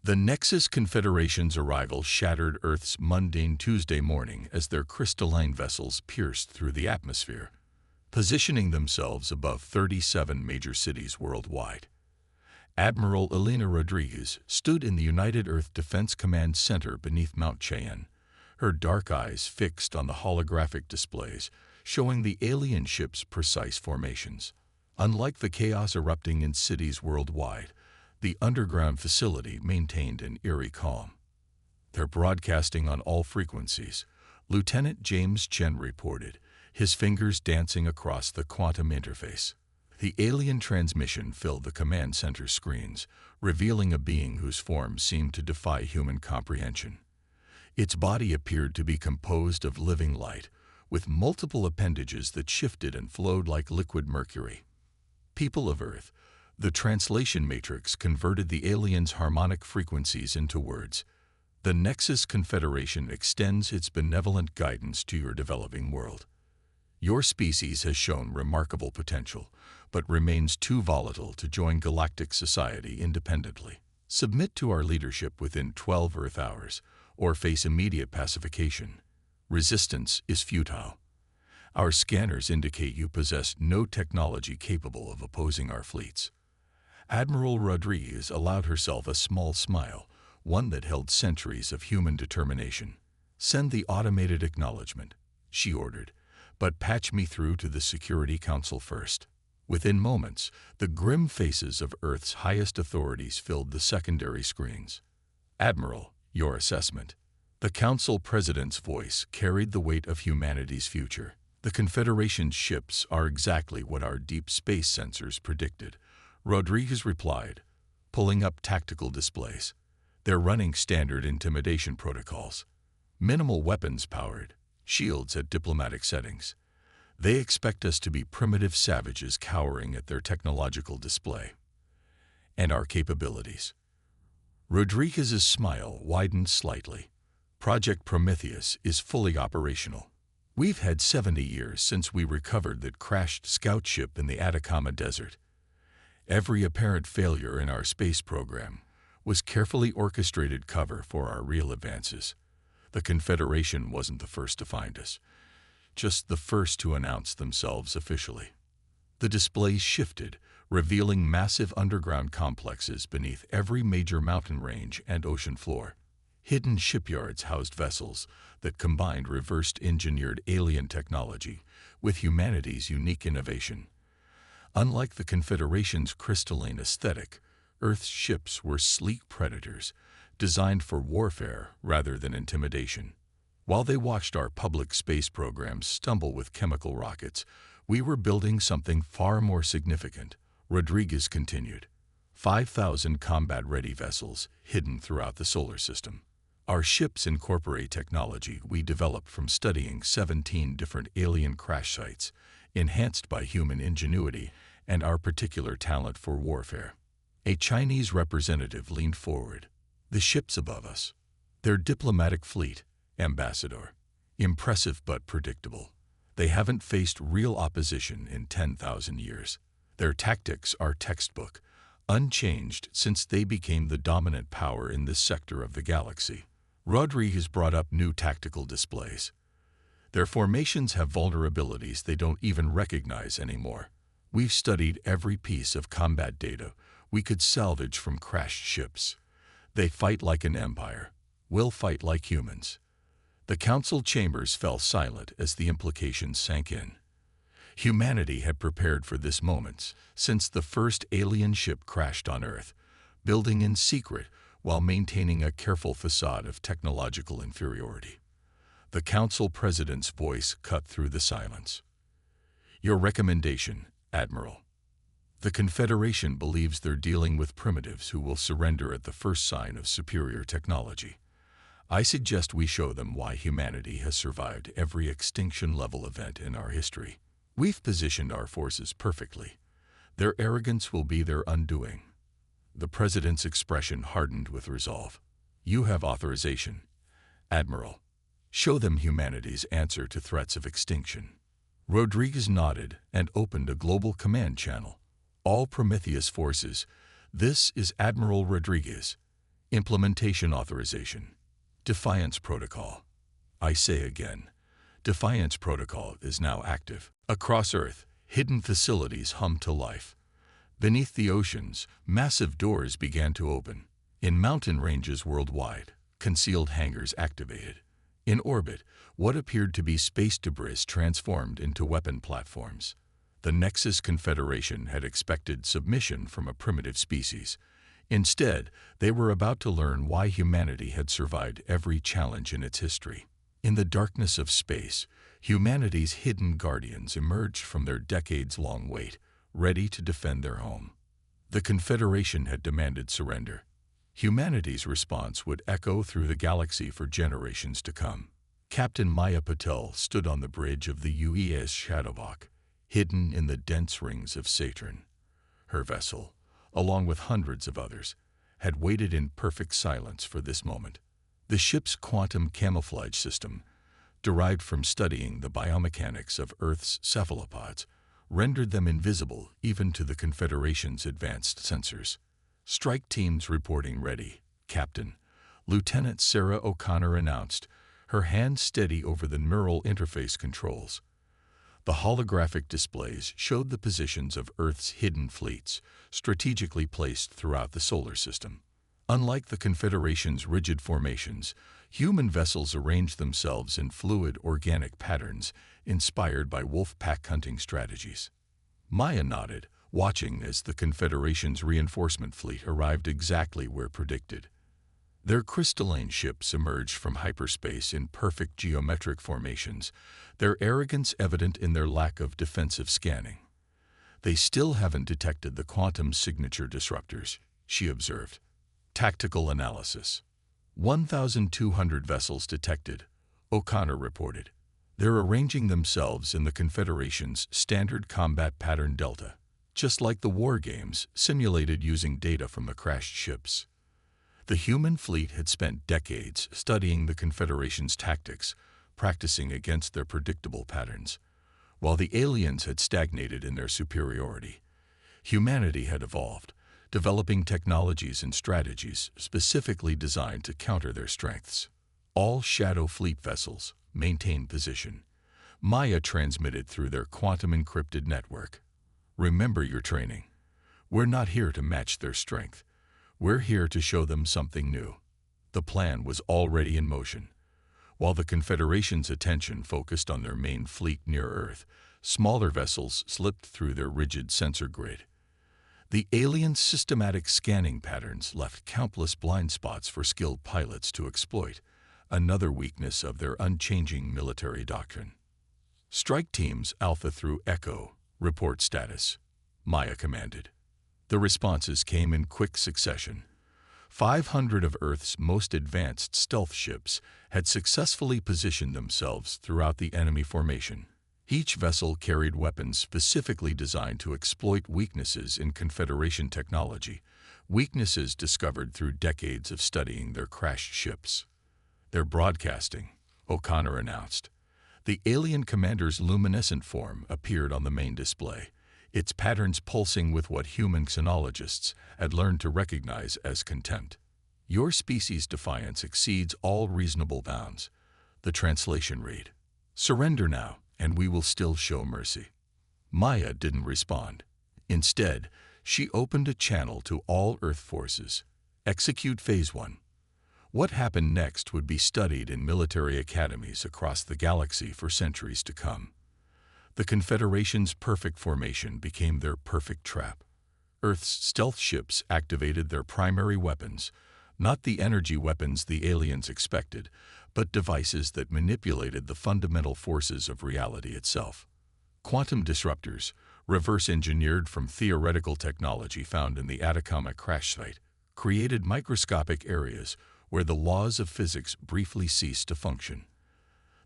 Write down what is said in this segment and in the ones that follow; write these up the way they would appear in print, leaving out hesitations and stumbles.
The Nexus Confederation's arrival shattered Earth's mundane Tuesday morning as their crystalline vessels pierced through the atmosphere, positioning themselves above 37 major cities worldwide. Admiral Elena Rodriguez stood in the United Earth Defense Command Center beneath Mount Cheyenne, her dark eyes fixed on the holographic displays showing the alien ship's precise formations. Unlike the chaos erupting in cities worldwide, the underground facility maintained an eerie calm. They're broadcasting on all frequencies, Lieutenant James Chen reported, his fingers dancing across the quantum interface. The alien transmission filled the command center screens, revealing a being whose form seemed to defy human comprehension. Its body appeared to be composed of living light, with multiple appendages that shifted and flowed like liquid mercury. People of Earth, the translation matrix converted the alien's harmonic frequencies into words. The Nexus Confederation extends its benevolent guidance to your developing world. Your species has shown remarkable potential, but remains too volatile to join galactic society independently. Submit to our leadership within 12 Earth hours, or face immediate pacification. Resistance is futile. Our scanners indicate you possess no technology capable of opposing our fleets. Admiral Rodriguez allowed herself a small smile, one that held centuries of human determination. Send the automated acknowledgement, she ordered, but patch me through to the Security Council first. Within moments, the grim faces of Earth's highest authorities filled the secondary screens. Admiral, your assessment. The Council President's voice carried the weight of humanity's future. The Confederation's ships are exactly what our deep space sensors predicted, Rodriguez replied, pulling up tactical displays. They're running standard intimidation protocols. Minimal weapons powered, shields at diplomatic settings. They expect us to be primitive savages cowering at their technological display. And our capabilities. Rodriguez's smile widened slightly. Project Prometheus is fully operational. We've had 70 years since we recovered that crashed scout ship in the Atacama Desert. Every apparent failure in our space program was carefully orchestrated cover for our real advances. The Confederation wasn't the first to find us, just the first to announce themselves officially. The displays shifted, revealing massive underground complexes beneath every major mountain range and ocean floor. Hidden shipyards housed vessels that combined reversed-engineered alien technology with humanity's unique innovation. Unlike the Confederation's crystalline aesthetic, Earth's ships were sleek predators, designed for warfare rather than intimidation. While they watched our public space programs stumble with chemical rockets, we were building something far more significant, Rodriguez continued. 5,000 combat-ready vessels hidden throughout the solar system. Our ships incorporate technology we developed from studying 17 different alien crash sites, enhanced by human ingenuity and our particular talent for warfare. A Chinese representative leaned forward. The ships above us. Their diplomatic fleet, Ambassador. Impressive but predictable. They haven't faced real opposition in 10,000 years. Their tactics are textbook, unchanged since they became the dominant power in this sector of the galaxy. Rodriguez brought up new tactical displays. Their formations have vulnerabilities they don't even recognize anymore. We've studied every piece of combat data we could salvage from crashed ships. They fight like an empire. We'll fight like humans. The council chambers fell silent as the implications sank in. Humanity had prepared for this moment since the first alien ship crashed on Earth, building in secret while maintaining a careful facade of technological inferiority. The council president's voice cut through the silence. Your recommendation, Admiral. The Confederation believes they're dealing with primitives who will surrender at the first sign of superior technology. I suggest we show them why humanity has survived every extinction-level event in our history. We've positioned our forces perfectly. Their arrogance will be their undoing. The President's expression hardened with resolve. You have authorization, Admiral. Show them humanity's answer to threats of extinction. Rodriguez nodded and opened a global command channel. All Prometheus forces, this is Admiral Rodriguez. Implementation Authorization. Defiance Protocol. I say again, Defiance Protocol is now active. Across Earth, hidden facilities hum to life. Beneath the oceans, massive doors began to open. In mountain ranges worldwide, concealed hangars activated. In orbit, what appeared to be space debris transformed into weapon platforms. The Nexus Confederation had expected submission from a primitive species. Instead, they were about to learn why humanity had survived every challenge in its history. In the darkness of space, humanity's hidden guardians emerged from their decades-long wait, ready to defend their home. The Confederation had demanded surrender. Humanity's response would echo through the galaxy for generations to come. Captain Maya Patel stood on the bridge of the UES Shadowhawk, hidden in the dense rings of Saturn. Her vessel, along with hundreds of others, had waited in perfect silence for this moment. The ship's quantum camouflage system, derived from studying the biomechanics of Earth's cephalopods, rendered them invisible even to the Confederation's advanced sensors. Strike teams reporting ready, Captain. Lieutenant Sarah O'Connor announced, her hand steady over the neural interface controls. The holographic displays showed the positions of Earth's hidden fleets, strategically placed throughout the solar system. Unlike the Confederation's rigid formations, human vessels arranged themselves in fluid organic patterns inspired by wolf pack hunting strategies. Maya nodded, watching as the Confederation's reinforcement fleet arrived exactly where predicted. Their crystalline ships emerged from hyperspace in perfect geometric formations, their arrogance evident in their lack of defensive scanning. They still haven't detected the quantum signature disruptors, she observed. Tactical analysis. 1,200 vessels detected, O'Connor reported. They're arranging themselves in the Confederation's standard combat pattern delta, just like the war games simulated using data from the crashed ships. The human fleet had spent decades studying the Confederation's tactics, practicing against their predictable patterns. While the aliens had stagnated in their superiority, humanity had evolved, developing technologies and strategies specifically designed to counter their strengths. All Shadow Fleet vessels maintained position. Maya transmitted through their quantum-encrypted network. Remember your training. We're not here to match their strength. We're here to show them something new. The plan was already in motion. While the Confederation's attention focused on their main fleet near Earth, smaller vessels slipped through their rigid sensor grid. The aliens' systematic scanning patterns left countless blind spots for skilled pilots to exploit, another weakness of their unchanging military doctrine. Strike teams Alpha through Echo, report status, Maya commanded. The responses came in quick succession. 500 of Earth's most advanced stealth ships had successfully positioned themselves throughout the enemy formation. Each vessel carried weapons specifically designed to exploit weaknesses in Confederation technology, weaknesses discovered through decades of studying their crashed ships. They're broadcasting, O'Connor announced. The alien commander's luminescent form appeared on the main display, its patterns pulsing with what human xenologists had learned to recognize as contempt. Your species' defiance exceeds all reasonable bounds. The translation read, "Surrender now, and we will still show mercy." Maya didn't respond. Instead, she opened a channel to all Earth forces. Execute Phase 1. What happened next would be studied in military academies across the galaxy for centuries to come. The Confederation's perfect formation became their perfect trap. Earth's stealth ships activated their primary weapons, not the energy weapons the aliens expected, but devices that manipulated the fundamental forces of reality itself. Quantum disruptors, reverse-engineered from theoretical technology found in the Atacama crash site, created microscopic areas where the laws of physics briefly ceased to function.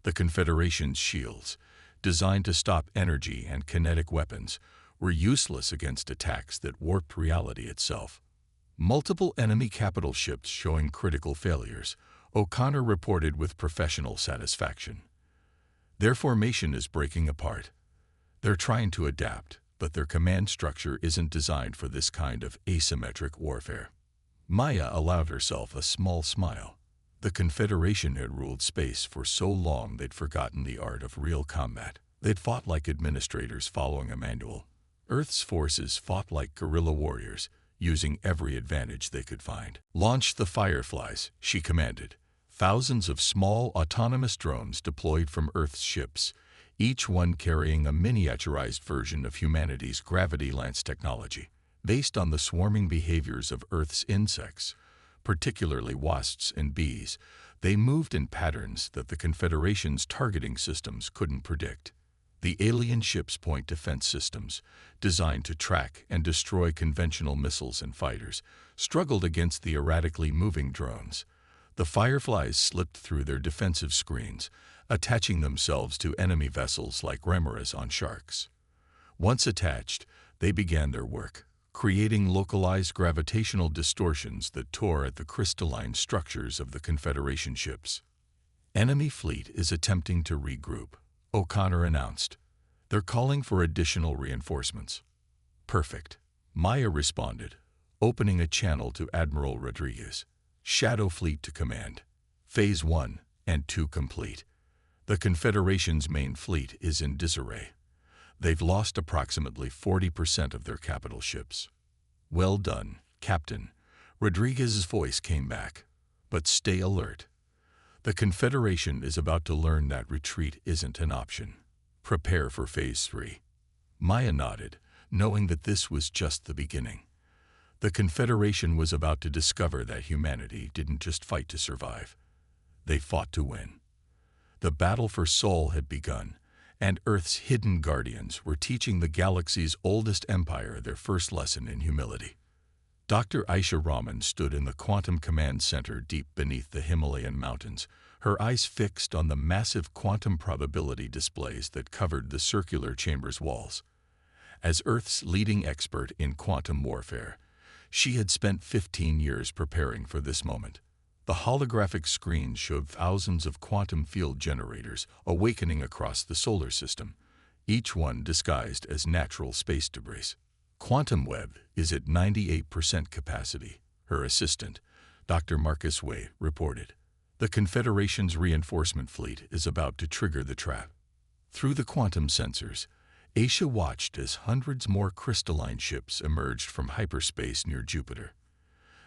The Confederation's shields, designed to stop energy and kinetic weapons, were useless against attacks that warped reality itself. Multiple enemy capital ships showing critical failures, O'Connor reported with professional satisfaction. Their formation is breaking apart. They're trying to adapt, but their command structure isn't designed for this kind of asymmetric warfare. Maya allowed herself a small smile. The Confederation had ruled space for so long they'd forgotten the art of real combat. They'd fought like administrators following a manual. Earth's forces fought like guerrilla warriors, using every advantage they could find. "Launch the Fireflies," she commanded. Thousands of small, autonomous drones deployed from Earth's ships, each one carrying a miniaturized version of humanity's gravity lance technology. Based on the swarming behaviors of Earth's insects, particularly wasps and bees, they moved in patterns that the Confederation's targeting systems couldn't predict. The alien ships' point defense systems, designed to track and destroy conventional missiles and fighters, struggled against the erratically moving drones. The Fireflies slipped through their defensive screens, attaching themselves to enemy vessels like remoras on sharks. Once attached, they began their work, creating localized gravitational distortions that tore at the crystalline structures of the Confederation ships. "Enemy fleet is attempting to regroup," O'Connor announced. "They're calling for additional reinforcements." "Perfect," Maya responded, opening a channel to Admiral Rodriguez. "Shadow Fleet to command. Phase 1 and 2 complete. The Confederation's main fleet is in disarray. They've lost approximately 40% of their capital ships." "Well done, Captain," Rodriguez's voice came back. "But stay alert. The Confederation is about to learn that retreat isn't an option. Prepare for Phase 3. Maya nodded, knowing that this was just the beginning. The Confederation was about to discover that humanity didn't just fight to survive. They fought to win. The battle for Sol had begun, and Earth's hidden guardians were teaching the galaxy's oldest empire their first lesson in humility. Dr. Aisha Rahman stood in the Quantum Command Center deep beneath the Himalayan mountains, her eyes fixed on the massive quantum probability displays that covered the circular chamber's walls. As Earth's leading expert in quantum warfare, she had spent 15 years preparing for this moment. The holographic screens showed thousands of quantum field generators awakening across the solar system, each one disguised as natural space debris. "Quantum Web is at 98% capacity," her assistant, Dr. Marcus Way, reported. "The Confederation's reinforcement fleet is about to trigger the trap." Through the quantum sensors, Aisha watched as hundreds more crystalline ships emerged from hyperspace near Jupiter.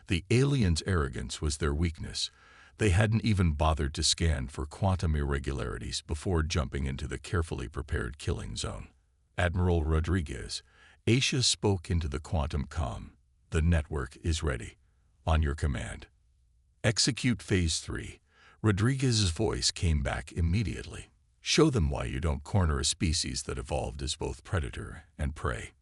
The aliens' arrogance was their weakness. They hadn't even bothered to scan for quantum irregularities before jumping into the carefully prepared killing zone. "Admiral Rodriguez," Aisha spoke into the quantum comm. "The network is ready. On your command." "Execute Phase 3. Rodriguez's voice came back immediately. "Show them why you don't corner a species that evolved as both predator and prey."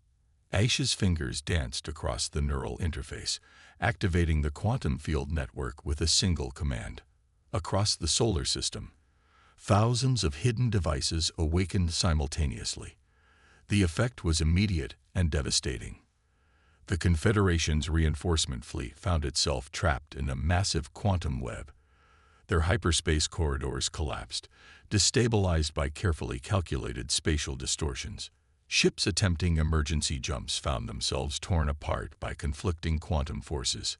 Aisha's fingers danced across the neural interface, activating the quantum field network with a single command. Across the solar system, thousands of hidden devices awakened simultaneously. The effect was immediate and devastating. The Confederation's reinforcement fleet found itself trapped in a massive quantum web. Their hyperspace corridors collapsed, destabilized by carefully calculated spatial distortions. Ships attempting emergency jumps found themselves torn apart by conflicting quantum forces.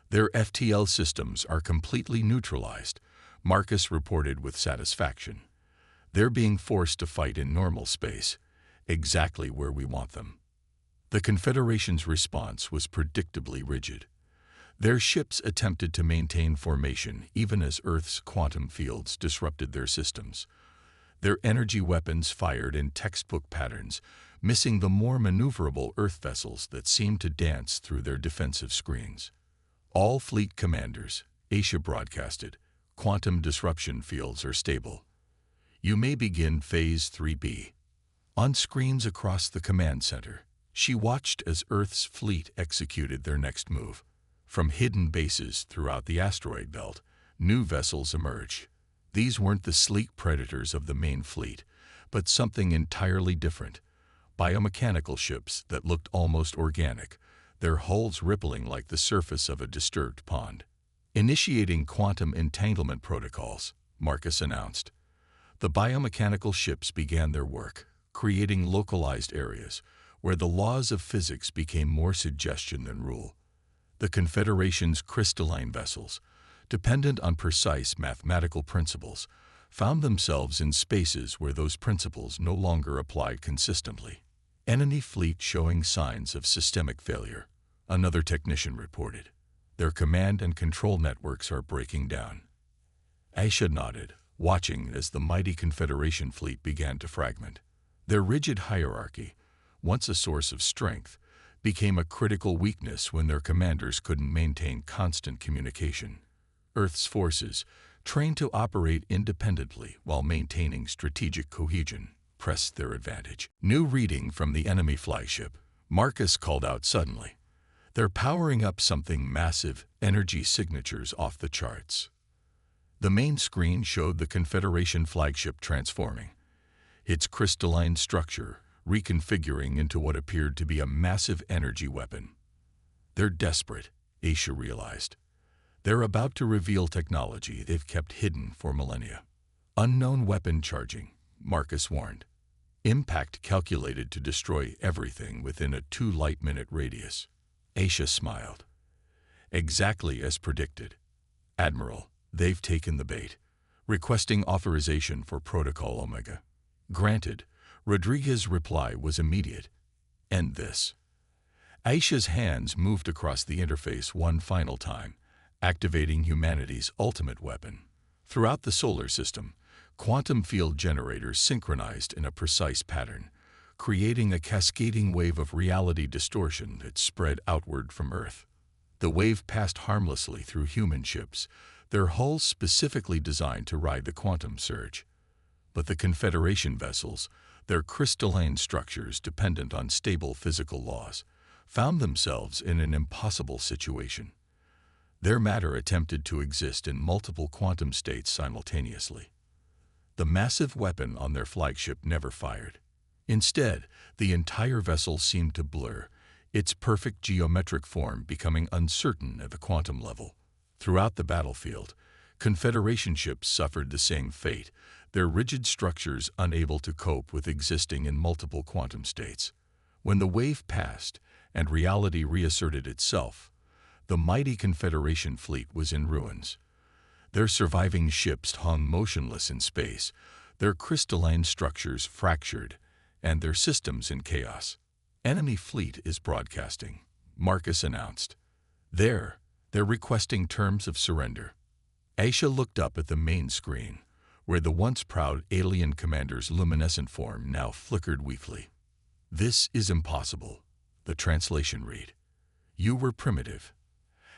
"Their FTL systems are completely neutralized," Marcus reported with satisfaction. "They're being forced to fight in normal space, exactly where we want them." The Confederation's response was predictably rigid. Their ships attempted to maintain formation even as Earth's quantum fields disrupted their systems. Their energy weapons fired in textbook patterns, missing the more maneuverable Earth vessels that seemed to dance through their defensive screens. "All fleet commanders," Aisha broadcasted, "quantum disruption fields are stable. You may begin Phase 3B. On screens across the command center, she watched as Earth's fleet executed their next move. From hidden bases throughout the asteroid belt, new vessels emerged. These weren't the sleek predators of the main fleet, but something entirely different. Biomechanical ships that looked almost organic, their hulls rippling like the surface of a disturbed pond. "Initiating quantum entanglement protocols," Marcus announced. The biomechanical ships began their work, creating localized areas where the laws of physics became more suggestion than rule. The Confederation's crystalline vessels, dependent on precise mathematical principles, found themselves in spaces where those principles no longer applied consistently. Enemy fleet showing signs of systemic failure, another technician reported. Their command and control networks are breaking down. Aisha nodded, watching as the mighty Confederation fleet began to fragment. Their rigid hierarchy, once a source of strength, became a critical weakness when their commanders couldn't maintain constant communication. Earth's forces, trained to operate independently while maintaining strategic cohesion, pressed their advantage. New reading from the enemy flagship, Marcus called out suddenly. They're powering up something massive, energy signatures off the charts. The main screen showed the Confederation flagship transforming, its crystalline structure reconfiguring into what appeared to be a massive energy weapon. They're desperate, Aisha realized. They're about to reveal technology they've kept hidden for millennia. Unknown weapon charging, Marcus warned. Impact calculated to destroy everything within a 2 light-minute radius. Aisha smiled. Exactly as predicted. Admiral, they've taken the bait, requesting authorization for Protocol Omega. Granted, Rodriguez's reply was immediate. End this. Aisha's hands moved across the interface one final time, activating humanity's ultimate weapon. Throughout the solar system, quantum field generators synchronized in a precise pattern, creating a cascading wave of reality distortion that spread outward from Earth. The wave passed harmlessly through human ships, their hulls specifically designed to ride the quantum surge. But the Confederation vessels, their crystalline structures dependent on stable physical laws, found themselves in an impossible situation. Their matter attempted to exist in multiple quantum states simultaneously. The massive weapon on their flagship never fired. Instead, the entire vessel seemed to blur, its perfect geometric form becoming uncertain at the quantum level. Throughout the battlefield, Confederation ships suffered the same fate, their rigid structures unable to cope with existing in multiple quantum states. When the wave passed and reality reasserted itself, the mighty Confederation fleet was in ruins. Their surviving ships hung motionless in space, their crystalline structures fractured, and their systems in chaos. Enemy fleet is broadcasting, Marcus announced. They're requesting terms of surrender. Aisha looked up at the main screen, where the once proud alien commander's luminescent form now flickered weakly. This is impossible, the translation read. You were primitive.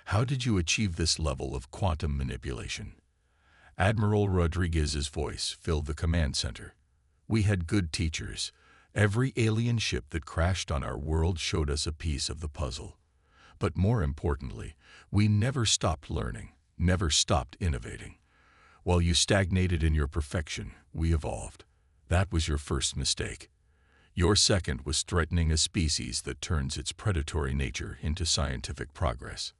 How did you achieve this level of quantum manipulation? Admiral Rodriguez's voice filled the command center. We had good teachers. Every alien ship that crashed on our world showed us a piece of the puzzle. But more importantly, we never stopped learning, never stopped innovating. While you stagnated in your perfection, we evolved. That was your first mistake. Your second was threatening a species that turns its predatory nature into scientific progress.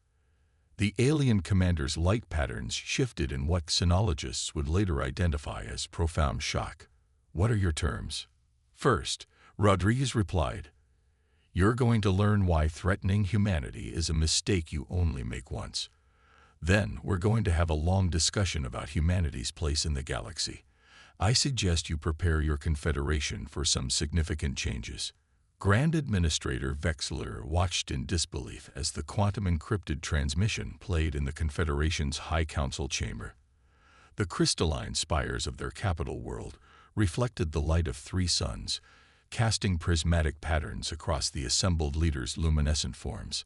The alien commander's light patterns shifted in what xenologists would later identify as profound shock. What are your terms? First, Rodriguez replied, you're going to learn why threatening humanity is a mistake you only make once. Then we're going to have a long discussion about humanity's place in the galaxy. I suggest you prepare your Confederation for some significant changes. Grand Administrator Vexler watched in disbelief as the quantum-encrypted transmission played in the Confederation's High Council chamber. The crystalline spires of their capital world reflected the light of 3 suns, casting prismatic patterns across the assembled leaders' luminescent forms.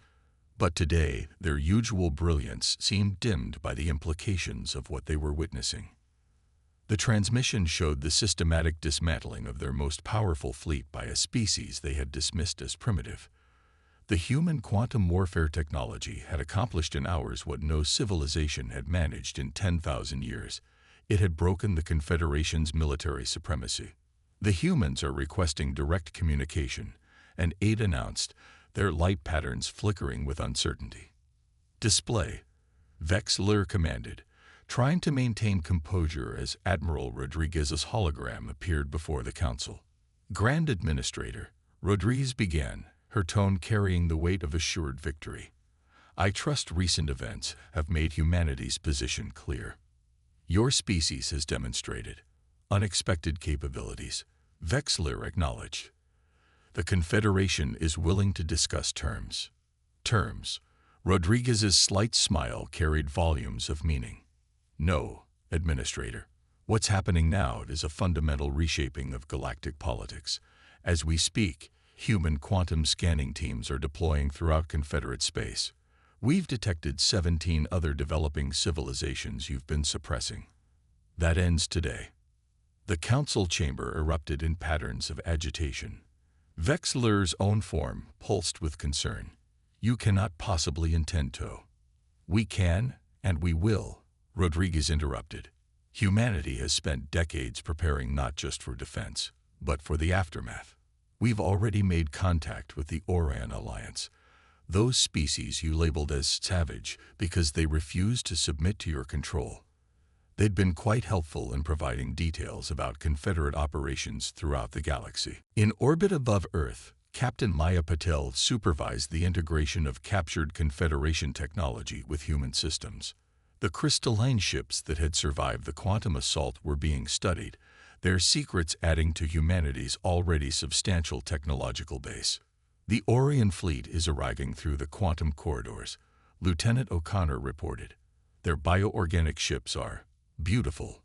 But today, their usual brilliance seemed dimmed by the implications of what they were witnessing. The transmission showed the systematic dismantling of their most powerful fleet by a species they had dismissed as primitive. The human quantum warfare technology had accomplished in hours what no civilization had managed in 10,000 years. It had broken the Confederation's military supremacy. The humans are requesting direct communication, and Aid announced, their light patterns flickering with uncertainty. Display, Vexler commanded, trying to maintain composure as Admiral Rodriguez's hologram appeared before the council. Grand Administrator, Rodriguez began, her tone carrying the weight of assured victory. I trust recent events have made humanity's position clear. Your species has demonstrated unexpected capabilities. Vexler acknowledged. The Confederation is willing to discuss terms. Terms. Rodriguez's slight smile carried volumes of meaning. No, Administrator. What's happening now is a fundamental reshaping of galactic politics. As we speak, human quantum scanning teams are deploying throughout Confederate space. We've detected 17 other developing civilizations you've been suppressing. That ends today. The council chamber erupted in patterns of agitation. Vexler's own form pulsed with concern. You cannot possibly intend to. We can, and we will, Rodriguez interrupted. Humanity has spent decades preparing not just for defense, but for the aftermath. We've already made contact with the Orion Alliance, those species you labeled as savage because they refused to submit to your control. They'd been quite helpful in providing details about Confederate operations throughout the galaxy. In orbit above Earth, Captain Maya Patel supervised the integration of captured Confederation technology with human systems. The crystalline ships that had survived the quantum assault were being studied, their secrets adding to humanity's already substantial technological base. The Orion fleet is arriving through the quantum corridors, Lieutenant O'Connor reported. Their bioorganic ships are beautiful.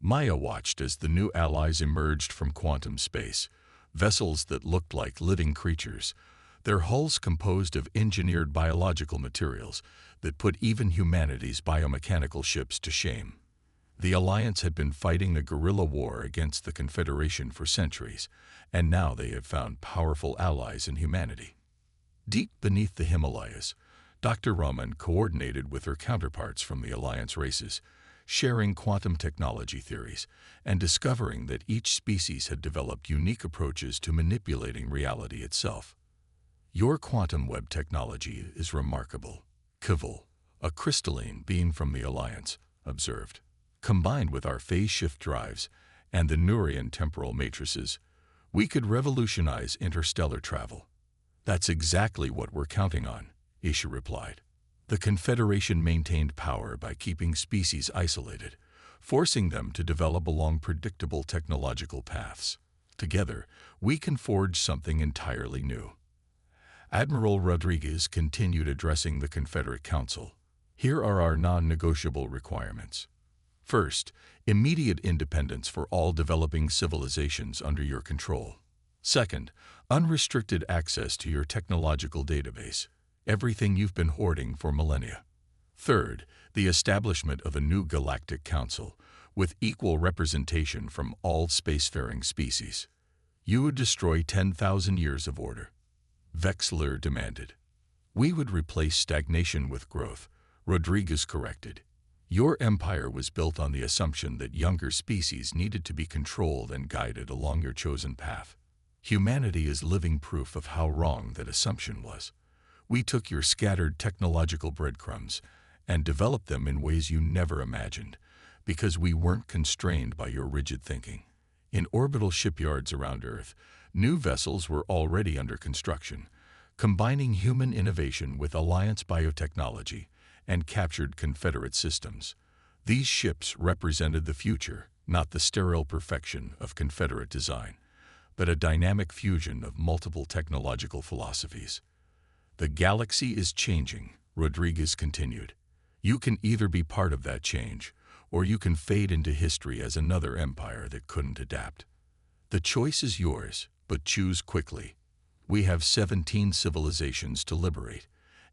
Maya watched as the new allies emerged from quantum space, vessels that looked like living creatures, their hulls composed of engineered biological materials that put even humanity's biomechanical ships to shame. The Alliance had been fighting a guerrilla war against the Confederation for centuries, and now they had found powerful allies in humanity. Deep beneath the Himalayas, Dr. Rahman coordinated with her counterparts from the Alliance races, sharing quantum technology theories and discovering that each species had developed unique approaches to manipulating reality itself. Your quantum web technology is remarkable, Kivil, a crystalline being from the Alliance, observed. Combined with our phase shift drives and the Nurian temporal matrices, we could revolutionize interstellar travel. That's exactly what we're counting on, Isha replied. The Confederation maintained power by keeping species isolated, forcing them to develop along predictable technological paths. Together, we can forge something entirely new. Admiral Rodriguez continued addressing the Confederate Council. Here are our non-negotiable requirements. First, immediate independence for all developing civilizations under your control. Second, unrestricted access to your technological database, everything you've been hoarding for millennia. Third, the establishment of a new galactic council with equal representation from all spacefaring species. You would destroy 10,000 years of order. Vexler demanded. We would replace stagnation with growth, Rodriguez corrected. Your empire was built on the assumption that younger species needed to be controlled and guided along your chosen path. Humanity is living proof of how wrong that assumption was. We took your scattered technological breadcrumbs and developed them in ways you never imagined, because we weren't constrained by your rigid thinking. In orbital shipyards around Earth, new vessels were already under construction, combining human innovation with Alliance biotechnology and captured Confederate systems. These ships represented the future, not the sterile perfection of Confederate design, but a dynamic fusion of multiple technological philosophies. The galaxy is changing, Rodriguez continued. You can either be part of that change, or you can fade into history as another empire that couldn't adapt. The choice is yours, but choose quickly. We have 17 civilizations to liberate,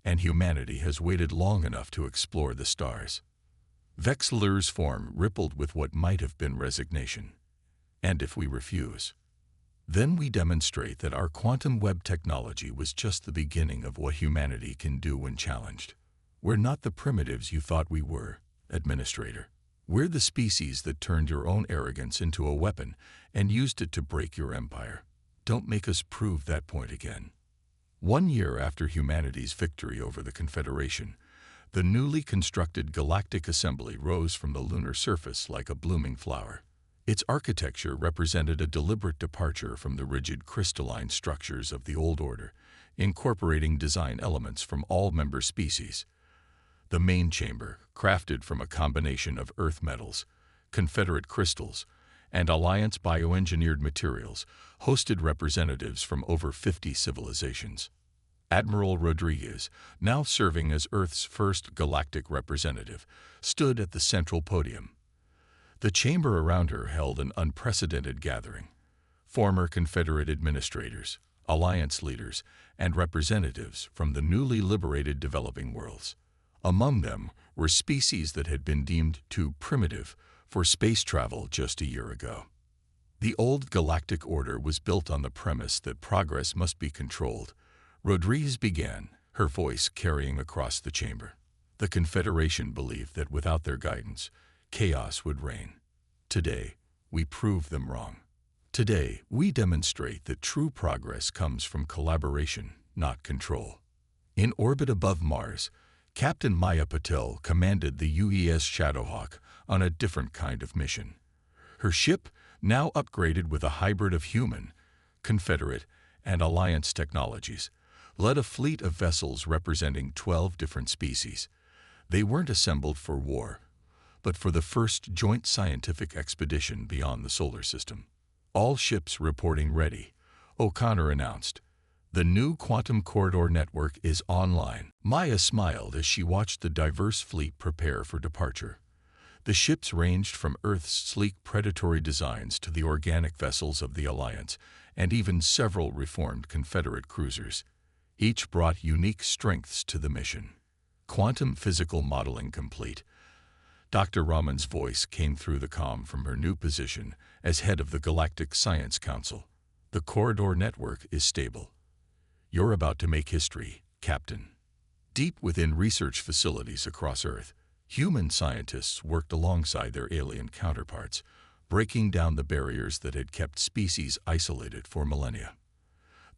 and humanity has waited long enough to explore the stars. Vexler's form rippled with what might have been resignation. And if we refuse, then we demonstrate that our quantum web technology was just the beginning of what humanity can do when challenged. We're not the primitives you thought we were, Administrator. We're the species that turned your own arrogance into a weapon and used it to break your empire. Don't make us prove that point again. 1 year after humanity's victory over the Confederation, the newly constructed Galactic Assembly rose from the lunar surface like a blooming flower. Its architecture represented a deliberate departure from the rigid crystalline structures of the old order, incorporating design elements from all member species. The main chamber, crafted from a combination of Earth metals, Confederate crystals, and Alliance bioengineered materials, hosted representatives from over 50 civilizations. Admiral Rodriguez, now serving as Earth's first galactic representative, stood at the central podium. The chamber around her held an unprecedented gathering. Former Confederate administrators, alliance leaders, and representatives from the newly liberated developing worlds. Among them were species that had been deemed too primitive for space travel just a year ago. The old galactic order was built on the premise that progress must be controlled. Rodriguez began, her voice carrying across the chamber. The Confederation believed that without their guidance, chaos would reign. Today, we prove them wrong. Today, we demonstrate that true progress comes from collaboration, not control. In orbit above Mars, Captain Maya Patel commanded the UES Shadowhawk on a different kind of mission. Her ship, now upgraded with a hybrid of human, Confederate, and Alliance technologies, led a fleet of vessels representing 12 different species. They weren't assembled for war, but for the first joint scientific expedition beyond the solar system. All ships reporting ready, O'Connor announced. The new quantum corridor network is online. Maya smiled as she watched the diverse fleet prepare for departure. The ships ranged from Earth's sleek predatory designs to the organic vessels of the Alliance, and even several reformed Confederate cruisers. Each brought unique strengths to the mission. Quantum physical modeling complete. Dr. Raman's voice came through the comm from her new position as head of the Galactic Science Council. The corridor network is stable. You're about to make history, Captain. Deep within research facilities across Earth, human scientists worked alongside their alien counterparts, breaking down the barriers that had kept species isolated for millennia.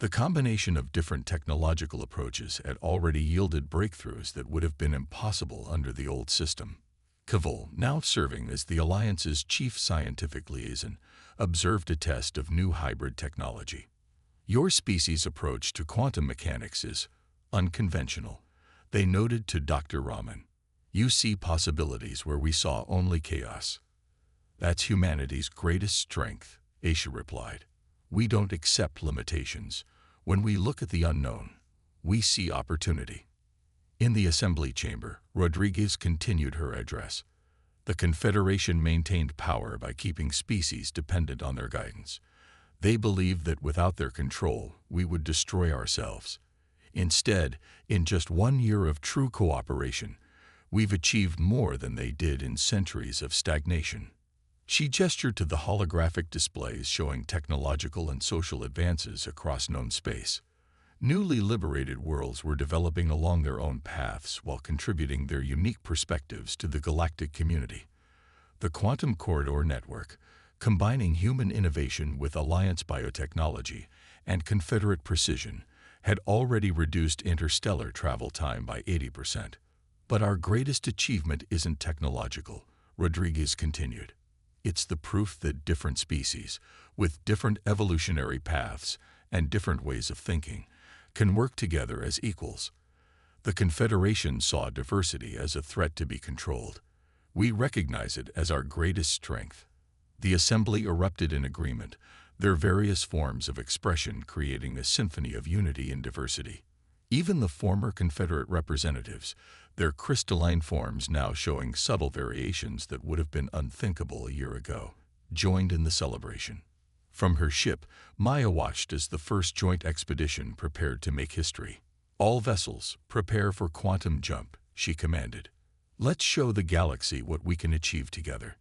The combination of different technological approaches had already yielded breakthroughs that would have been impossible under the old system. Cavill, now serving as the Alliance's chief scientific liaison, observed a test of new hybrid technology. Your species' approach to quantum mechanics is unconventional, they noted to Dr. Raman. You see possibilities where we saw only chaos. That's humanity's greatest strength, Aisha replied. We don't accept limitations. When we look at the unknown, we see opportunity. In the assembly chamber, Rodriguez continued her address. The Confederation maintained power by keeping species dependent on their guidance. They believed that without their control, we would destroy ourselves. Instead, in just 1 year of true cooperation, we've achieved more than they did in centuries of stagnation. She gestured to the holographic displays showing technological and social advances across known space. Newly liberated worlds were developing along their own paths while contributing their unique perspectives to the galactic community. The Quantum Corridor Network, combining human innovation with Alliance biotechnology and Confederate precision, had already reduced interstellar travel time by 80%. But our greatest achievement isn't technological, Rodriguez continued. It's the proof that different species, with different evolutionary paths and different ways of thinking, can work together as equals. The Confederation saw diversity as a threat to be controlled. We recognize it as our greatest strength. The assembly erupted in agreement, their various forms of expression creating a symphony of unity and diversity. Even the former Confederate representatives, their crystalline forms now showing subtle variations that would have been unthinkable a year ago, joined in the celebration. From her ship, Maya watched as the first joint expedition prepared to make history. All vessels, prepare for quantum jump, she commanded. Let's show the galaxy what we can achieve together.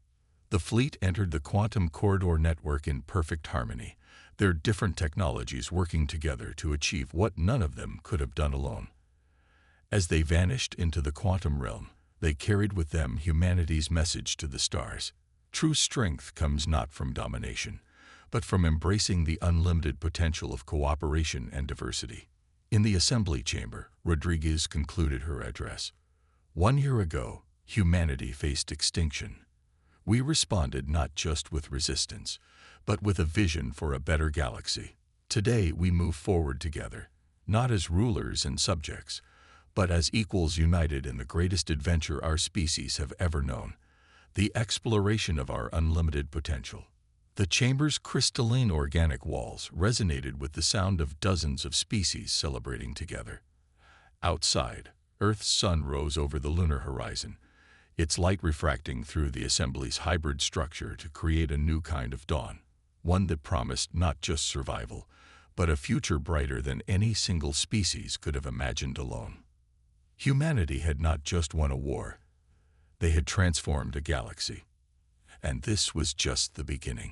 The fleet entered the Quantum Corridor Network in perfect harmony, their different technologies working together to achieve what none of them could have done alone. As they vanished into the quantum realm, they carried with them humanity's message to the stars. True strength comes not from domination, but from embracing the unlimited potential of cooperation and diversity. In the assembly chamber, Rodriguez concluded her address. 1 year ago, humanity faced extinction. We responded not just with resistance, but with a vision for a better galaxy. Today, we move forward together, not as rulers and subjects, but as equals united in the greatest adventure our species have ever known, the exploration of our unlimited potential. The chamber's crystalline organic walls resonated with the sound of dozens of species celebrating together. Outside, Earth's sun rose over the lunar horizon, its light refracting through the assembly's hybrid structure to create a new kind of dawn, one that promised not just survival, but a future brighter than any single species could have imagined alone. Humanity had not just won a war, they had transformed a galaxy. And this was just the beginning.